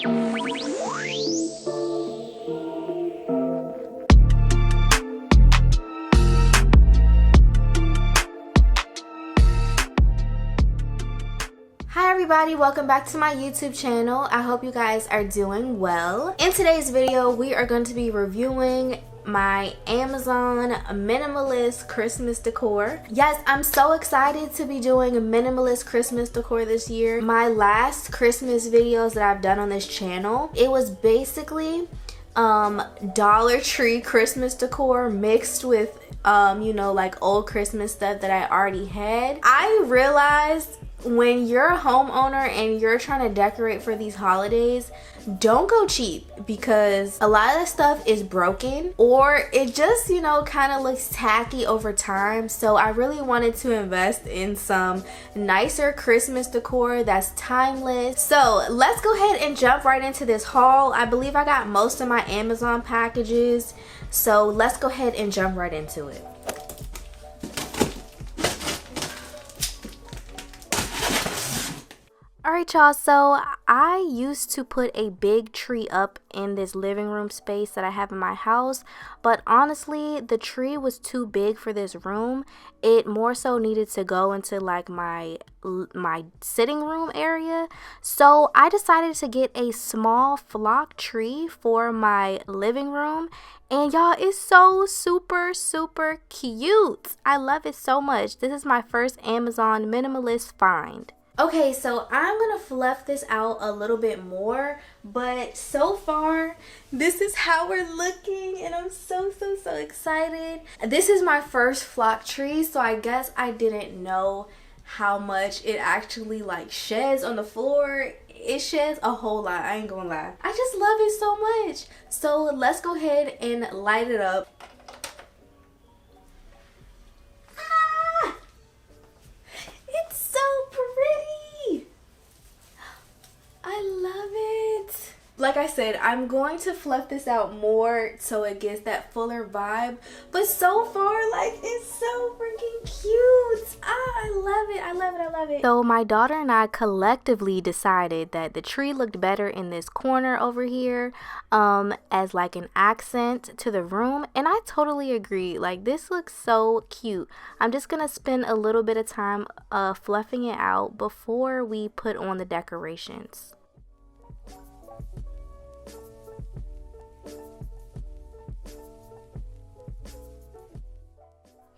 Hi everybody, welcome back to my YouTube channel. I hope you guys are doing well. In today's video, we are going to be reviewing my Amazon minimalist Christmas decor. Yes, I'm so excited to be doing a minimalist Christmas decor this year. My last Christmas videos that I've done on this channel, it was basically Dollar Tree Christmas decor mixed with you know, like old Christmas stuff that I already had. I realized when you're a homeowner and you're trying to decorate for these holidays, don't go cheap, because a lot of the stuff is broken or it just, you know, kind of looks tacky over time. So I really wanted to invest in some nicer Christmas decor that's timeless. So let's go ahead and jump right into this haul. I believe I got most of my Amazon packages, so let's go ahead and jump right into it. Alright y'all, so I used to put a big tree up in this living room space that I have in my house, but honestly the tree was too big for this room. It more so needed to go into like my sitting room area, so I decided to get a small flock tree for my living room. And y'all, it's so super cute. I love it so much. This is my first Amazon minimalist find. Okay, so I'm gonna fluff this out a little bit more, but so far this is how we're looking and I'm so excited. This is my first flock tree, so I guess I didn't know how much it actually like sheds on the floor. It sheds a whole lot, I ain't gonna lie. I just love it so much. So let's go ahead and light it up. Like I said, I'm going to fluff this out more so it gets that fuller vibe. But so far, like, it's so freaking cute. I love it. I love it. I love it. So my daughter and I collectively decided that the tree looked better in this corner over here as like an accent to the room. And I totally agree. Like, this looks so cute. I'm just going to spend a little bit of time fluffing it out before we put on the decorations.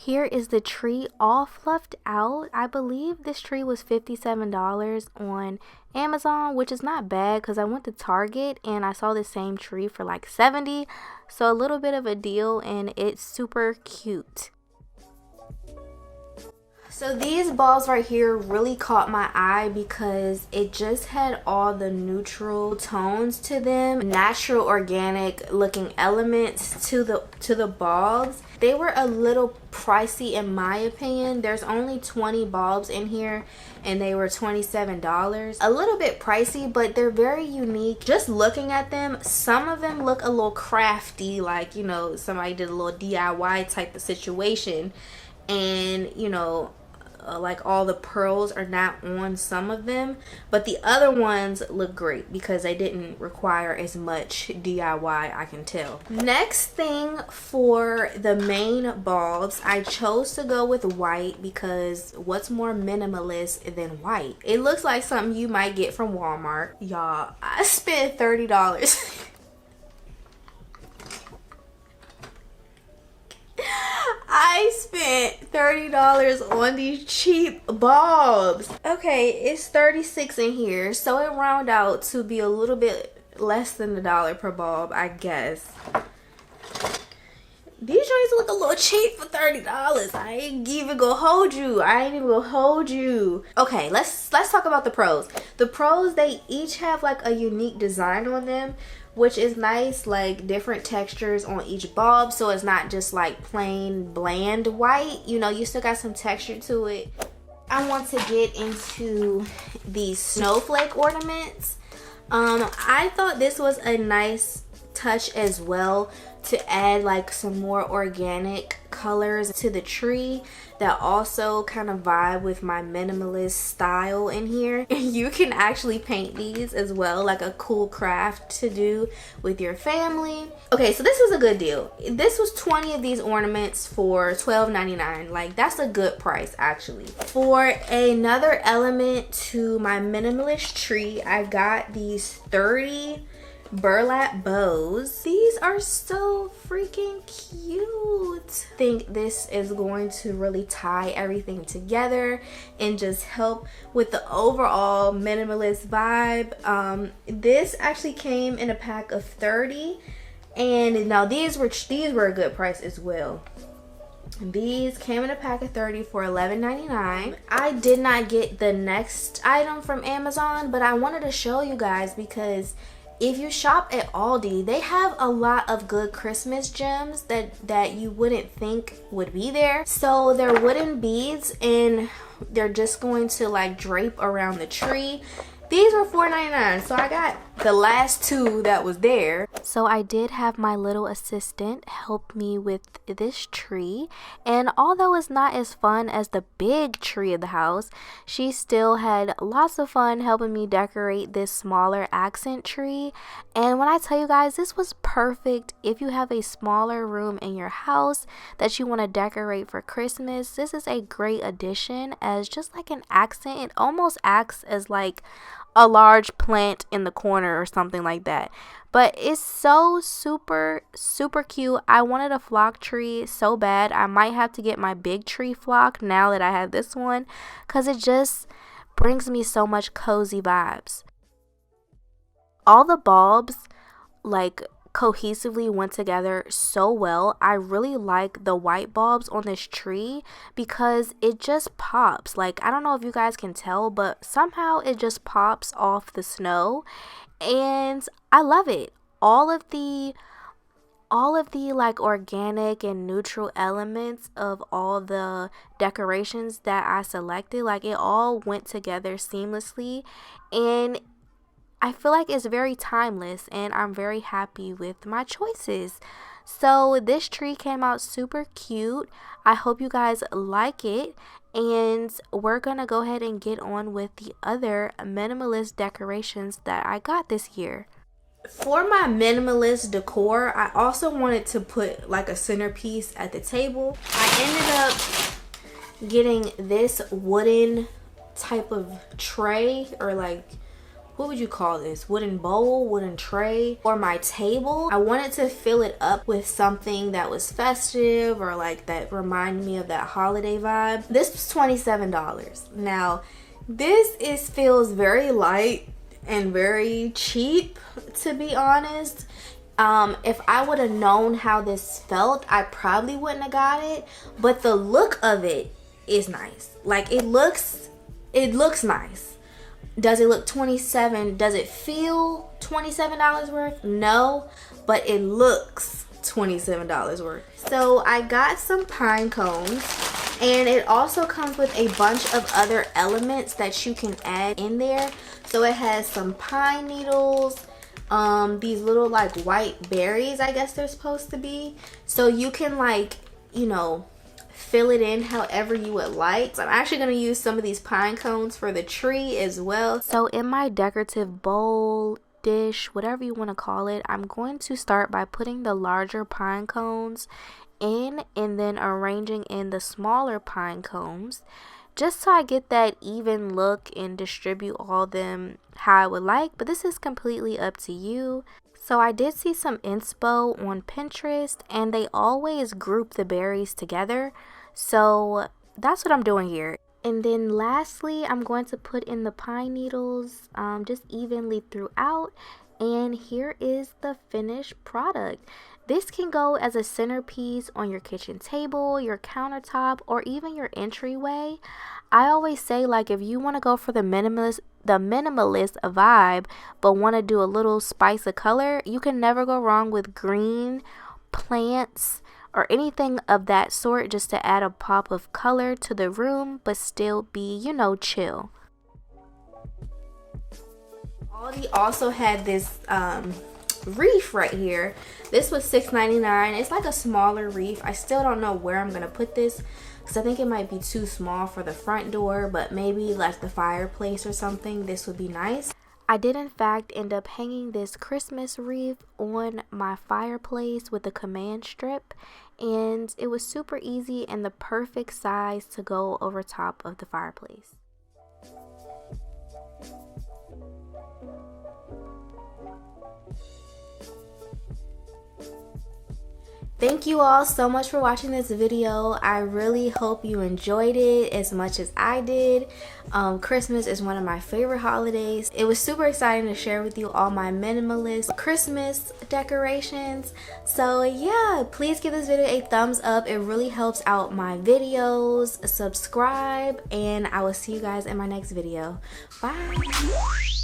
Here is the tree all fluffed out. I believe this tree was $57 on Amazon, which is not bad because I went to Target and I saw the same tree for like $70. So a little bit of a deal, and it's super cute. So these balls right here really caught my eye because it just had all the neutral tones to them, natural organic looking elements to the bulbs. They were a little pricey in my opinion. There's only 20 bulbs in here and they were $27. A little bit pricey, but they're very unique. Just looking at them, some of them look a little crafty, like, you know, somebody did a little DIY type of situation, and you know, like all the pearls are not on some of them, but the other ones look great because they didn't require as much DIY, I can tell. Next thing, for the main bulbs, I chose to go with white because what's more minimalist than white? It looks like something you might get from Walmart. Y'all, I spent $30. I spent $30 on these cheap bulbs. Okay, it's $36 in here, so it round out to be a little bit less than $1 per bulb, I guess. These joints look a little cheap for $30. I ain't even gonna hold you. Okay, let's talk about the pros. The pros, they each have like a unique design on them, which is nice, like different textures on each bulb, so it's not just like plain bland white. You know, you still got some texture to it. I want to get into these snowflake ornaments. I thought this was a nice touch as well to add like some more organic colors to the tree that also kind of vibe with my minimalist style in here. You can actually paint these as well, like a cool craft to do with your family. Okay, so this was a good deal. This was 20 of these ornaments for $12.99. Like, that's a good price actually. For another element to my minimalist tree, I got these 30 burlap bows. These are so freaking cute. I think this is going to really tie everything together and just help with the overall minimalist vibe. This actually came in a pack of 30, and now these were a good price as well. These came in a pack of 30 for $11.99. I did not get the next item from Amazon, but I wanted to show you guys because if you shop at Aldi, they have a lot of good Christmas gems that you wouldn't think would be there. So they're wooden beads and they're just going to like drape around the tree. These were $4.99, so I got the last two that was there. So I did have my little assistant help me with this tree, and although it's not as fun as the big tree of the house, she still had lots of fun helping me decorate this smaller accent tree. And when I tell you guys, this was perfect if you have a smaller room in your house that you want to decorate for Christmas. This is a great addition as just like an accent. It almost acts as like a large plant in the corner or something like that, but it's so super cute. I wanted a flock tree so bad. I might have to get my big tree flock now that I have this one, because it just brings me so much cozy vibes. All the bulbs like cohesively went together so well. I really like the white bulbs on this tree because it just pops. Like, I don't know if you guys can tell, but somehow it just pops off the snow, and I love it. All of the like organic and neutral elements of all the decorations that I selected, like it all went together seamlessly, and I feel like it's very timeless, and I'm very happy with my choices. So this tree came out super cute. I hope you guys like it, and we're gonna go ahead and get on with the other minimalist decorations that I got this year. For my minimalist decor, I also wanted to put like a centerpiece at the table. I ended up getting this wooden type of tray, or like, what would you call this? Wooden bowl, wooden tray for my table. I wanted to fill it up with something that was festive or like that reminded me of that holiday vibe. This was $27. Now, this feels very light and very cheap, to be honest. If I would have known how this felt, I probably wouldn't have got it, but the look of it is nice. Like, it looks nice. Does it look $27? Does it feel $27 worth? No, but it looks $27 worth. So I got some pine cones, and it also comes with a bunch of other elements that you can add in there. So it has some pine needles, these little like white berries, I guess they're supposed to be. So you can, like, you know, fill it in however you would like. So I'm actually going to use some of these pine cones for the tree as well. So in my decorative bowl, dish, whatever you want to call it, I'm going to start by putting the larger pine cones in and then arranging in the smaller pine cones, just so I get that even look and distribute all of them how I would like. But this is completely up to you. So I did see some inspo on Pinterest, and they always group the berries together. So that's what I'm doing here. And then lastly, I'm going to put in the pine needles just evenly throughout. And here is the finished product. This can go as a centerpiece on your kitchen table, your countertop, or even your entryway. I always say, like, if you want to go for the minimalist vibe, but want to do a little spice of color, you can never go wrong with green plants or anything of that sort, just to add a pop of color to the room, but still be, you know, chill. Aldi also had this wreath right here. This was $6.99. It's like a smaller wreath. I still don't know where I'm gonna put this because I think it might be too small for the front door, but maybe like the fireplace or something, this would be nice. I did in fact end up hanging this Christmas wreath on my fireplace with a command strip, and it was super easy and the perfect size to go over top of the fireplace. Thank you all so much for watching this video. I really hope you enjoyed it as much as I did. Christmas is one of my favorite holidays. It was super exciting to share with you all my minimalist Christmas decorations. So yeah, please give this video a thumbs up. It really helps out my videos. Subscribe, and I will see you guys in my next video. Bye.